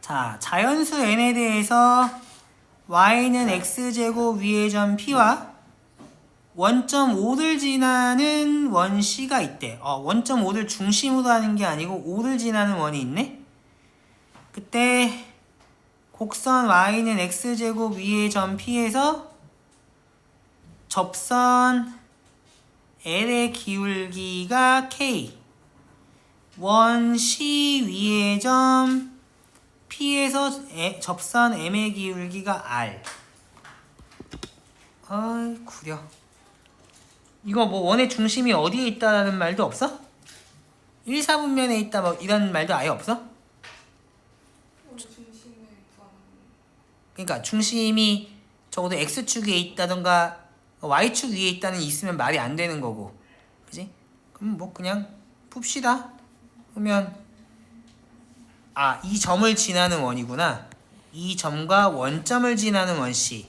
자, 자연수 n에 대해서 y는 x제곱 위의 점 p와 원점 5를 지나는 원 c가 있대. 원점 5를 중심으로 하는 게 아니고 5를 지나는 원이 있네. 그때 곡선 y는 x제곱 위의 점 p에서 접선 l의 기울기가 k, 원 c 위의 점 p에서 접선 m의 기울기가 r. 어이 구려. 이거 뭐 원의 중심이 어디에 있다라는 말도 없어? 1, 4분면에 있다 뭐 이런 말도 아예 없어? 그러니까 중심이 적어도 x축에 있다던가 y축 위에 있다는 있으면 말이 안 되는 거고, 그지? 그럼 뭐 그냥 풉시다. 그러면 이 점을 지나는 원이구나. 이 점과 원점을 지나는 원 C.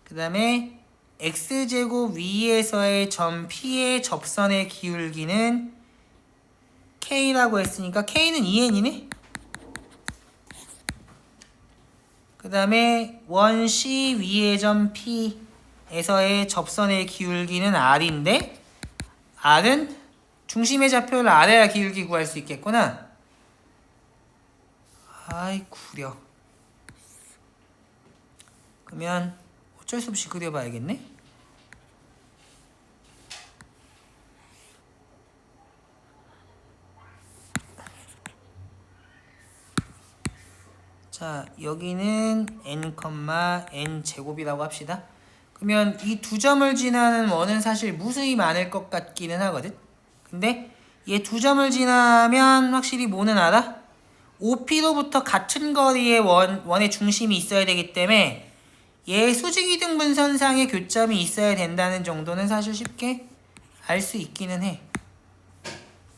그 다음에 x제곱 위에서의 점 P의 접선의 기울기는 K라고 했으니까 K는 2n이네? 그 다음에 원 C 위의 점 P에서의 접선의 기울기는 R인데 R은 중심의 좌표를 알아야 기울기 구할 수 있겠구나. 아이 구려. 그러면 어쩔 수 없이 그려봐야겠네. 자, 여기는 n, 제곱이라고 합시다. 그러면 이 두 점을 지나는 원은 사실 무수히 많을 것 같기는 하거든. 근데 얘 두 점을 지나면 확실히 뭐는 알아? OP로부터 같은 거리의 원의 중심이 있어야 되기 때문에 얘 수직이등분선상의 교점이 있어야 된다는 정도는 사실 쉽게 알 수 있기는 해.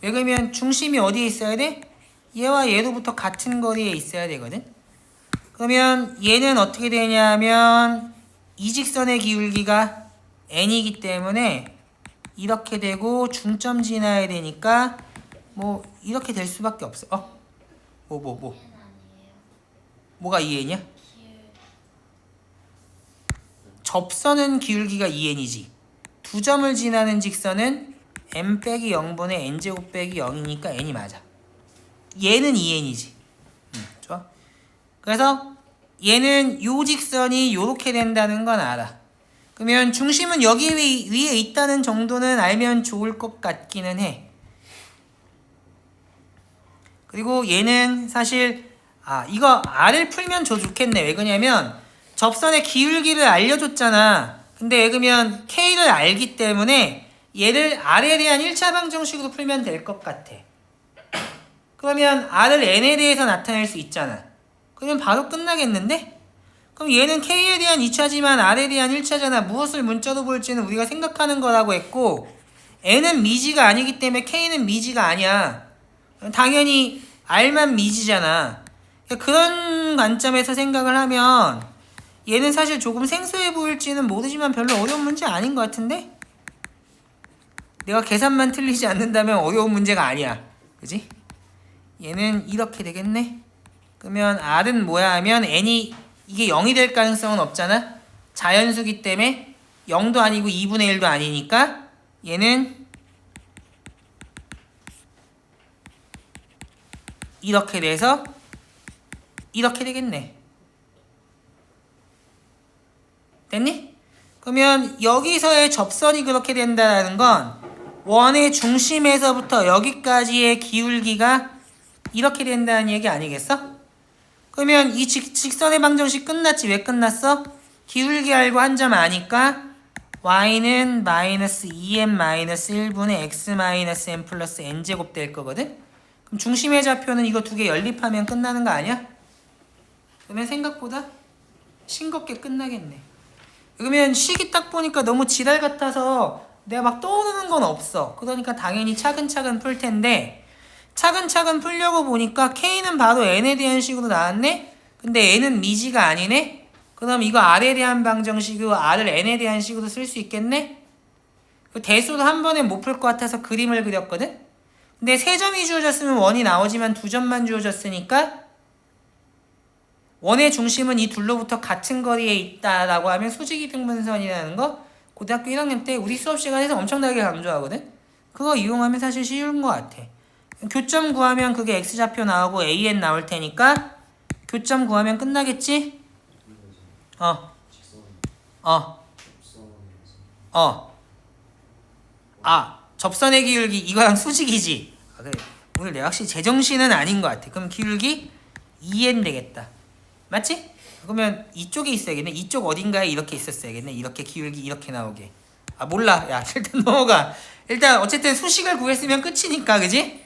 왜 그러면 중심이 어디에 있어야 돼? 얘와 얘로부터 같은 거리에 있어야 되거든. 그러면 얘는 어떻게 되냐면 이 직선의 기울기가 n이기 때문에 이렇게 되고 중점 지나야 되니까 뭐 이렇게 될 수밖에 없어. 뭐가 2n이야? 접선은 기울기가 2n이지. 두 점을 지나는 직선은 m 빼기 0분의 n제곱 빼기 0이니까 n이 맞아. 얘는 2n이지. 좋아. 그래서 얘는 요 직선이 요렇게 된다는 건 알아. 그러면 중심은 여기 위에 있다는 정도는 알면 좋을 것 같기는 해. 그리고 얘는 사실 이거 R을 풀면 좋겠네. 왜 그러냐면 접선의 기울기를 알려줬잖아. 근데 왜 그러면 K를 알기 때문에 얘를 R에 대한 1차 방정식으로 풀면 될 것 같아. 그러면 R을 N에 대해서 나타낼 수 있잖아. 그러면 바로 끝나겠는데? 그럼 얘는 K에 대한 2차지만 R에 대한 1차잖아. 무엇을 문자로 볼지는 우리가 생각하는 거라고 했고 N은 미지가 아니기 때문에 K는 미지가 아니야. 당연히 R만 미지잖아. 그런 관점에서 생각을 하면 얘는 사실 조금 생소해 보일지는 모르지만 별로 어려운 문제 아닌 것 같은데? 내가 계산만 틀리지 않는다면 어려운 문제가 아니야. 그지? 얘는 이렇게 되겠네? 그러면 R은 뭐야 하면 N이 이게 0이 될 가능성은 없잖아? 자연수기 때문에 0도 아니고 2분의 1도 아니니까 얘는 이렇게 돼서 이렇게 되겠네. 됐니? 그러면 여기서의 접선이 그렇게 된다는 건 원의 중심에서부터 여기까지의 기울기가 이렇게 된다는 얘기 아니겠어? 그러면 이 직선의 방정식 끝났지. 왜 끝났어? 기울기 알고 한 점 아니까 y는 마이너스 2m-1분의 x-m 플러스 n제곱 될 거거든? 그럼 중심의 좌표는 이거 두 개 연립하면 끝나는 거 아니야? 그러면 생각보다 싱겁게 끝나겠네. 그러면 식이 딱 보니까 너무 지랄 같아서 내가 막 떠오르는 건 없어. 그러니까 당연히 차근차근 풀 텐데 차근차근 풀려고 보니까 K는 바로 N에 대한 식으로 나왔네? 근데 N은 미지가 아니네? 그럼 이거 R에 대한 방정식으로 R을 N에 대한 식으로 쓸 수 있겠네? 대수를 한 번에 못 풀 것 같아서 그림을 그렸거든? 근데 3점이 주어졌으면 원이 나오지만 2점만 주어졌으니까 원의 중심은 이 둘로부터 같은 거리에 있다라고 하면 수직이등분선이라는 거 고등학교 1학년 때 우리 수업 시간에서 엄청나게 강조하거든. 그거 이용하면 사실 쉬운 것 같아. 교점 구하면 그게 x좌표 나오고 an 나올 테니까 교점 구하면 끝나겠지? 접선의 기울기 이거랑 수직이지. 그래. 오늘 내가 확실히 제정신은 아닌 것 같아. 그럼 기울기 2n 되겠다. 맞지? 그러면 이쪽에 있어야겠네. 이쪽 어딘가에 이렇게 있었어야겠네. 이렇게 기울기 이렇게 나오게. 몰라. 야, 일단 넘어가. 일단 어쨌든 수식을 구했으면 끝이니까, 그지?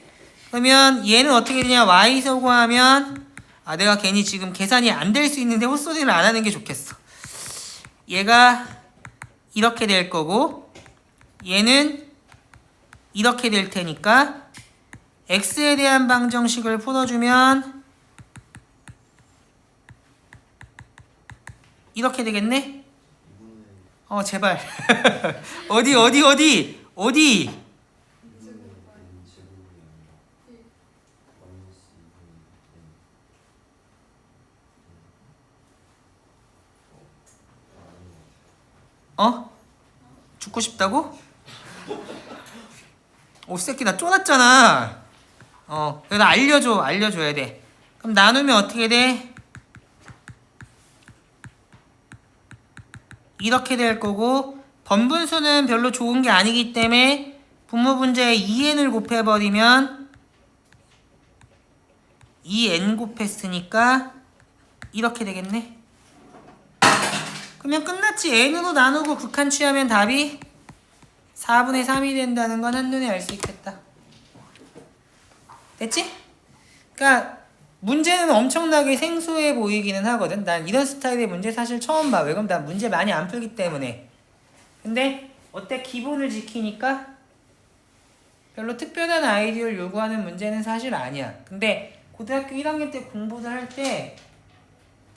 그러면 얘는 어떻게 되냐? y서 구하면 내가 괜히 지금 계산이 안 될 수 있는데 헛소리를 안 하는 게 좋겠어. 얘가 이렇게 될 거고 얘는 이렇게 될 테니까 x에 대한 방정식을 풀어주면 이렇게 되겠네? 제발. 어디? 죽고 싶다고? 새끼 나 쫄았잖아. 그래서 알려줘야 돼. 그럼 나누면 어떻게 돼? 이렇게 될 거고 번분수는 별로 좋은 게 아니기 때문에 분모분자에 2n을 곱해버리면 2n 곱했으니까 이렇게 되겠네. 그러면 끝났지. n으로 나누고 극한 취하면 답이 4분의 3이 된다는 건 한눈에 알 수 있겠다. 됐지? 그러니까 문제는 엄청나게 생소해 보이기는 하거든. 난 이런 스타일의 문제 사실 처음 봐. 왜 그럼 난 문제 많이 안 풀기 때문에. 근데 어때? 기본을 지키니까 별로 특별한 아이디어를 요구하는 문제는 사실 아니야. 근데 고등학교 1학년 때 공부를 할 때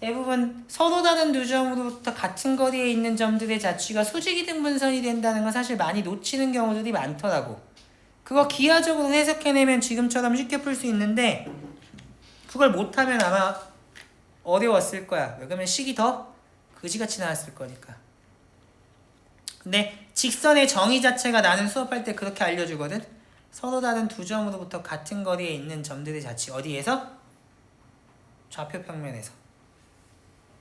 대부분 서로 다른 두 점으로부터 같은 거리에 있는 점들의 자취가 수직이등분선이 된다는 건 사실 많이 놓치는 경우들이 많더라고. 그거 기하적으로 해석해내면 지금처럼 쉽게 풀 수 있는데 그걸 못하면 아마 어려웠을 거야. 왜 그러면 식이 더 그지같이 나왔을 거니까. 근데 직선의 정의 자체가 나는 수업할 때 그렇게 알려주거든. 서로 다른 두 점으로부터 같은 거리에 있는 점들의 자취. 어디에서? 좌표 평면에서.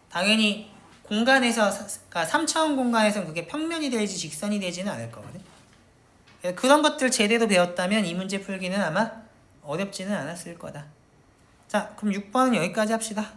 당연히 공간에서, 그러니까 3차원 공간에서는 그게 평면이 되지 직선이 되지는 않을 거거든. 그런 것들 제대로 배웠다면 이 문제 풀기는 아마 어렵지는 않았을 거다. 자, 그럼 6번은 여기까지 합시다.